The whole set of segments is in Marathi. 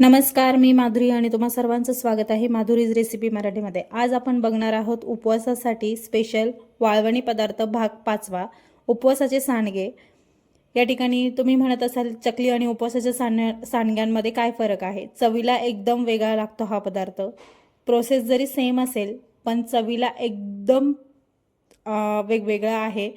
नमस्कार, मी माधुरी आणि तुम्हा सर्वांचं स्वागत आहे माधुरीज रेसिपी मराठीमध्ये। आज आपण बघणार आहोत उपवासासाठी स्पेशल वाळवणी पदार्थ भाग 5वा, उपवासाचे सांडगे। या ठिकाणी तुम्ही म्हणत असाल चकली आणि उपवासाच्या सांडग्यांमध्ये काय फरक आहे? चवीला एकदम वेगळा लागतो हा पदार्थ। प्रोसेस जरी सेम असेल पण चवीला एकदम वेगवेगळा आहे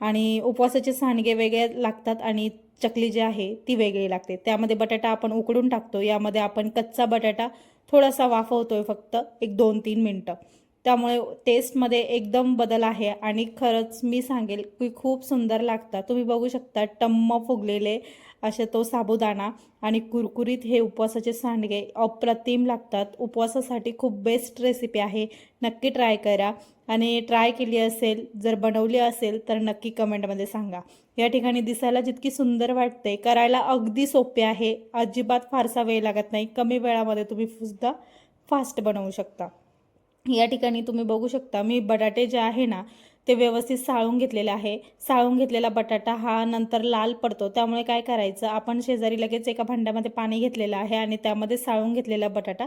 आणि उपवासाचे सांडगे वेगळे लागतात आणि चकली जी आहे ती वेगळी लागते। त्यामध्ये बटाटा आपण उकडून टाकतो, यामध्ये आपण कच्चा बटाटा थोडासा वाफवतोय फक्त 1-2-3 मिनिटं। त्यामुळे टेस्टमध्ये एकदम बदल आहे आणि खरंच मी सांगेल की खूप सुंदर लागतात। तुम्ही बघू शकता टम्म फुगलेले असे तो साबुदाणा आणि कुरकुरीत हे उपवासाचे सांडगे अप्रतिम लागतात। उपवासासाठी खूप बेस्ट रेसिपी आहे, नक्की ट्राय करा। आणि ट्राय केली असेल, जर बनवली असेल तर नक्की कमेंटमध्ये सांगा। या ठिकाणी दिसायला जितकी सुंदर वाटते, करायला अगदी सोपे आहे, अजिबात फारसा वेळ लागत नाही। कमी वेळामध्ये तुम्ही सुद्धा फास्ट बनवू शकता। या ठिकाणी तुम्ही बघू शकता मी बटाटे जे आहे ना ते व्यवस्थित साळून घेतलेले आहे। साळून घेतलेला बटाटा हा नंतर लाल पडतो, त्यामुळे काय करायचं, आपण शेजारी लगेच एका भांड्यामध्ये पाणी घेतलेलं आहे आणि त्यामध्ये साळून घेतलेला बटाटा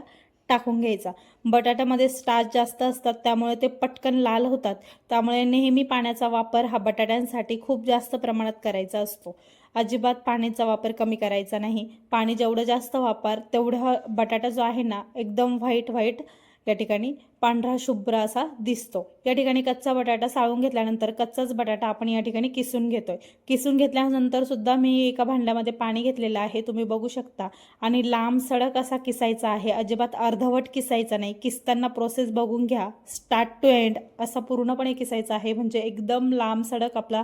टाकून घ्यायचा। बटाट्यामध्ये स्टार्च जास्त असतात त्यामुळे ते पटकन लाल होतात, त्यामुळे नेहमी पाण्याचा वापर हा बटाट्यांसाठी खूप जास्त प्रमाणात करायचा असतो। अजिबात पाण्याचा वापर कमी करायचा नाही। पाणी जेवढं जास्त वापर तेवढा बटाटा जो आहे ना एकदम व्हाईट या ठिकाणी पांढरा शुभ्र असा दिसतो। या ठिकाणी कच्चा बटाटा साळून घेतल्यानंतर कच्चाच बटाटा आपण या ठिकाणी किसून घेतोय। किसून घेतल्यानंतर सुद्धा मी एका भांड्यामध्ये पाणी घेतलेलं आहे, तुम्ही बघू शकता। आणि लांब सडक असा किसायचा आहे, अजिबात अर्धवट किसायचा नाही। किसताना प्रोसेस बघून घ्या, स्टार्ट टू एंड असा पूर्णपणे किसायचा आहे, म्हणजे एकदम लांब सडक आपला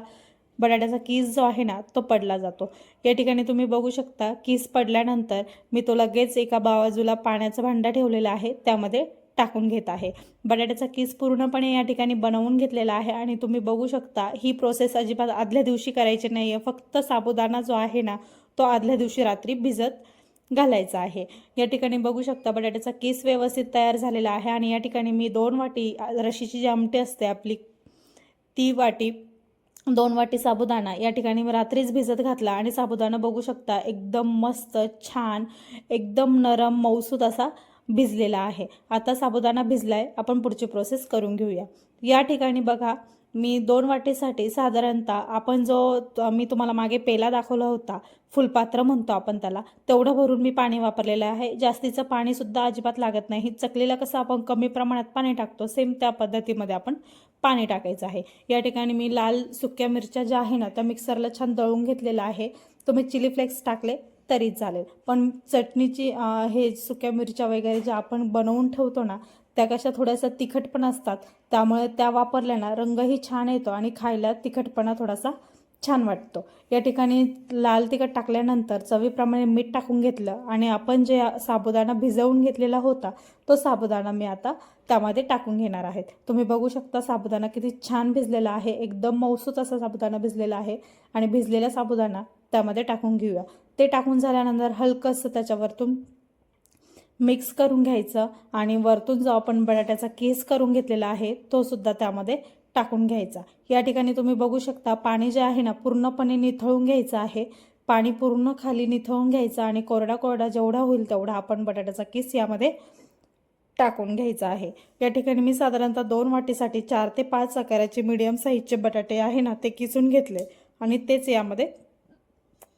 बटाट्याचा किस जो आहे ना तो पडला जातो। या ठिकाणी तुम्ही बघू शकता किस पडल्यानंतर मी तो लगेच एका बाजूला पाण्याचा भांडा ठेवलेला आहे त्यामध्ये टाकून घेत आहे। बटाट्याचा किस पूर्णपणे या ठिकाणी बनवून घेतलेला आहे आणि तुम्ही बघू शकता ही प्रोसेस अजिबात आदल्या दिवशी करायची नाही आहे, फक्त साबुदाणा जो आहे ना तो आदल्या दिवशी रात्री भिजत घालायचा आहे। या ठिकाणी बघू शकता बटाट्याचा किस व्यवस्थित तयार झालेला आहे आणि या ठिकाणी मी 2 वाटी रशीची जी आमटी असते आपली ती वाटी 2 वाटी साबुदाणा या ठिकाणी मी रात्रीच भिजत घातला आणि साबुदाणा बघू शकता एकदम मस्त छान एकदम नरम मऊसूत असा भिजलेला आहे। आता साबुदाणा भिजलाय, आपण पुढची प्रोसेस करून घेऊया। या ठिकाणी बघा मी 2 वाटीसाठी साधारणतः आपण जो मी तुम्हाला मागे पेला दाखवला होता, फुलपात्र म्हणतो आपण त्याला, तेवढं भरून मी पाणी वापरलेलं आहे। जास्तीचं पाणी सुद्धा अजिबात लागत नाही। चकलीला कसं आपण कमी प्रमाणात पाणी टाकतो सेम त्या पद्धतीमध्ये आपण पाणी टाकायचं आहे। या ठिकाणी मी लाल सुक्या मिरच्या ज्या आहे ना त्या मिक्सरला छान दळून घेतलेला आहे। तुम्ही चिली फ्लेक्स टाकले तरीच चालेल, पण चटणीची हे सुक्या मिरच्या वगैरे ज्या आपण बनवून ठेवतो ना त्या कशा थोड्याशा तिखट पण असतात, त्यामुळे त्या वापरल्याना रंगही छान येतो आणि खायला तिखटपणा थोडासा छान वाटतो। या ठिकाणी लाल तिखट टाकल्यानंतर चवीप्रमाणे मीठ टाकून घेतलं आणि आपण जे साबुदाणा भिजवून घेतलेला होता तो साबुदाणा मी आता त्यामध्ये टाकून घेणार आहे। तुम्ही बघू शकता साबुदाणा किती छान भिजलेला आहे, एकदम मऊसूत असा साबुदाणा भिजलेला आहे आणि भिजलेला साबुदाणा त्यामध्ये टाकून घेऊया। ते टाकून झाल्यानंतर हलकंसं त्याच्यावरतून मिक्स करून घ्यायचं आणि वरतून जो आपण बटाट्याचा किस करून घेतलेला आहे तो सुद्धा त्यामध्ये टाकून घ्यायचा। या ठिकाणी तुम्ही बघू शकता पाणी जे आहे ना पूर्णपणे निथळून घ्यायचं आहे। पाणी पूर्ण खाली निथळून घ्यायचं आणि कोरडा जेवढा होईल तेवढा आपण बटाट्याचा किस यामध्ये टाकून घ्यायचा आहे। या ठिकाणी मी साधारणतः 2 वाटीसाठी 4 ते 5 आकाराचे मीडियम साईजचे बटाटे आहे ना ते किसून घेतले आणि तेच यामध्ये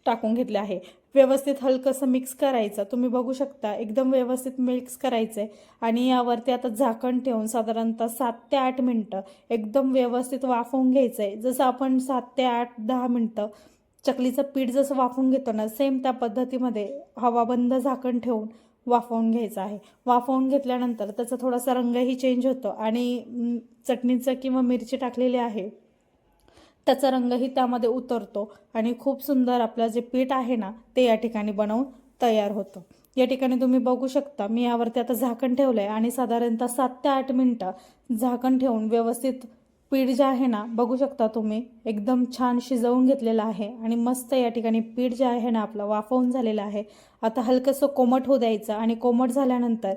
टाकून घेतले आहे। व्यवस्थित हलकंसं मिक्स करायचं, तुम्ही बघू शकता एकदम व्यवस्थित मिक्स करायचं आणि यावरती आता झाकण ठेवून साधारणतः 7 ते 8 मिनिटं एकदम व्यवस्थित वाफवून घ्यायचं आहे। जसं आपण 7 ते 8-10 मिनिटं चकलीचं पीठ जसं वाफवून घेतो ना सेम त्या पद्धतीमध्ये हवाबंद झाकण ठेवून वाफवून घ्यायचं आहे। वाफवून घेतल्यानंतर त्याचा थोडासा रंगही चेंज होतो आणि चटणीचं किंवा मिरची टाकलेली आहे त्याचा रंगही त्यामध्ये उतरतो आणि खूप सुंदर आपलं जे पीठ आहे ना ते या ठिकाणी बनवून तयार होतं। या ठिकाणी तुम्ही बघू शकता मी यावरती आता झाकण ठेवलंय आणि साधारणतः 7 ते 8 मिनिटं झाकण ठेवून व्यवस्थित पीठ जे आहे ना बघू शकता तुम्ही एकदम छान शिजवून घेतलेलं आहे आणि मस्त या ठिकाणी पीठ जे आहे ना आपलं वाफवून झालेलं आहे। आता हलकंसं कोमट होऊ द्यायचं आणि कोमट झाल्यानंतर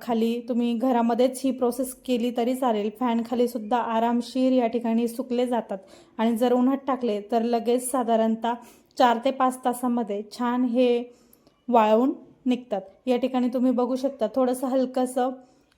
खाली तुम्ही घरामध्येच ही प्रोसेस केली तरी चालेल, फॅन खाली सुद्धा आरामशीर या ठिकाणी सुकले जातात आणि जर उन्हात टाकले तर लगेच साधारणतः 4 ते 5 तासामध्ये छान हे वाळवून निघतात। या ठिकाणी तुम्ही बघू शकता थोडंसं हलकंसं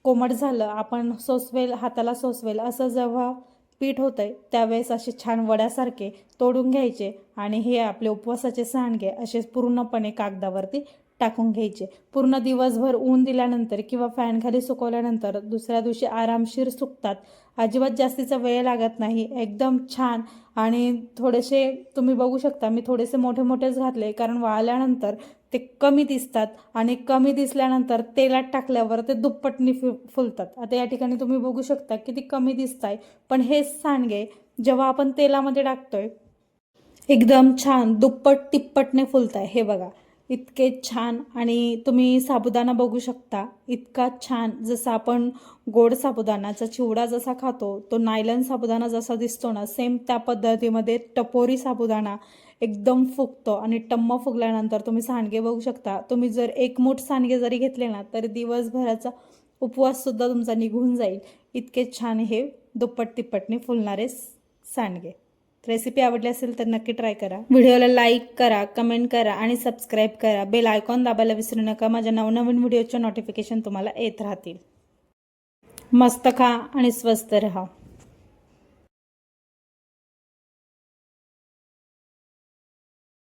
कोमट झालं, आपण सोसवेल, हाताला सोसवेल असं जेव्हा पीठ होतंय त्यावेळेस असे छान वड्यासारखे तोडून घ्यायचे आणि हे आपले उपवासाचे सांडगे असे पूर्णपणे कागदावरती टाकून घ्यायचे। पूर्ण दिवसभर ऊन दिल्यानंतर किंवा फॅनखाली सुकवल्यानंतर दुसऱ्या दिवशी आरामशीर सुकतात। अजिबात जास्तीचा वेळ लागत नाही, एकदम छान। आणि थोडेसे तुम्ही बघू शकता मी थोडेसे मोठे मोठेच घातले, कारण वाळल्यानंतर ते कमी दिसतात आणि कमी दिसल्यानंतर तेलात टाकल्यावर ते दुप्पटनी फुलतात। आता या ठिकाणी तुम्ही बघू शकता किती कमी दिसताय, पण हे सांडगे जेव्हा आपण तेलामध्ये टाकतोय एकदम छान दुप्पट तिप्पटने फुलत आहे। हे बघा इतके छान। आणि तुम्ही साबुदाणा बघू शकता, इतका छान। जसं आपण गोड साबुदाणाचा चिवडा जसा खातो, तो नायलन साबुदाणा जसा दिसतो ना, सेम त्या पद्धतीमध्ये टपोरी साबुदाणा एकदम फुगतो आणि टम्म फुगल्यानंतर तुम्ही सांडगे बघू शकता। तुम्ही जर एक मूठ सांडगे जरी घेतले ना तरी दिवसभराचा उपवास सुद्धा तुमचा निघून जाईल। इतके छान हे दुप्पट तिप्पटने फुलणारे सांडगे। रेसिपी आवडली असेल तर नक्की ट्राय करा। व्हिडिओला लाईक करा, कमेंट करा आणि सबस्क्राईब करा। बेल आयकॉन दाबायला विसरू नका, माझ्या नवनवीन व्हिडिओचे नोटिफिकेशन तुम्हाला येत राहतील। मस्त खा आणि स्वस्त रहा।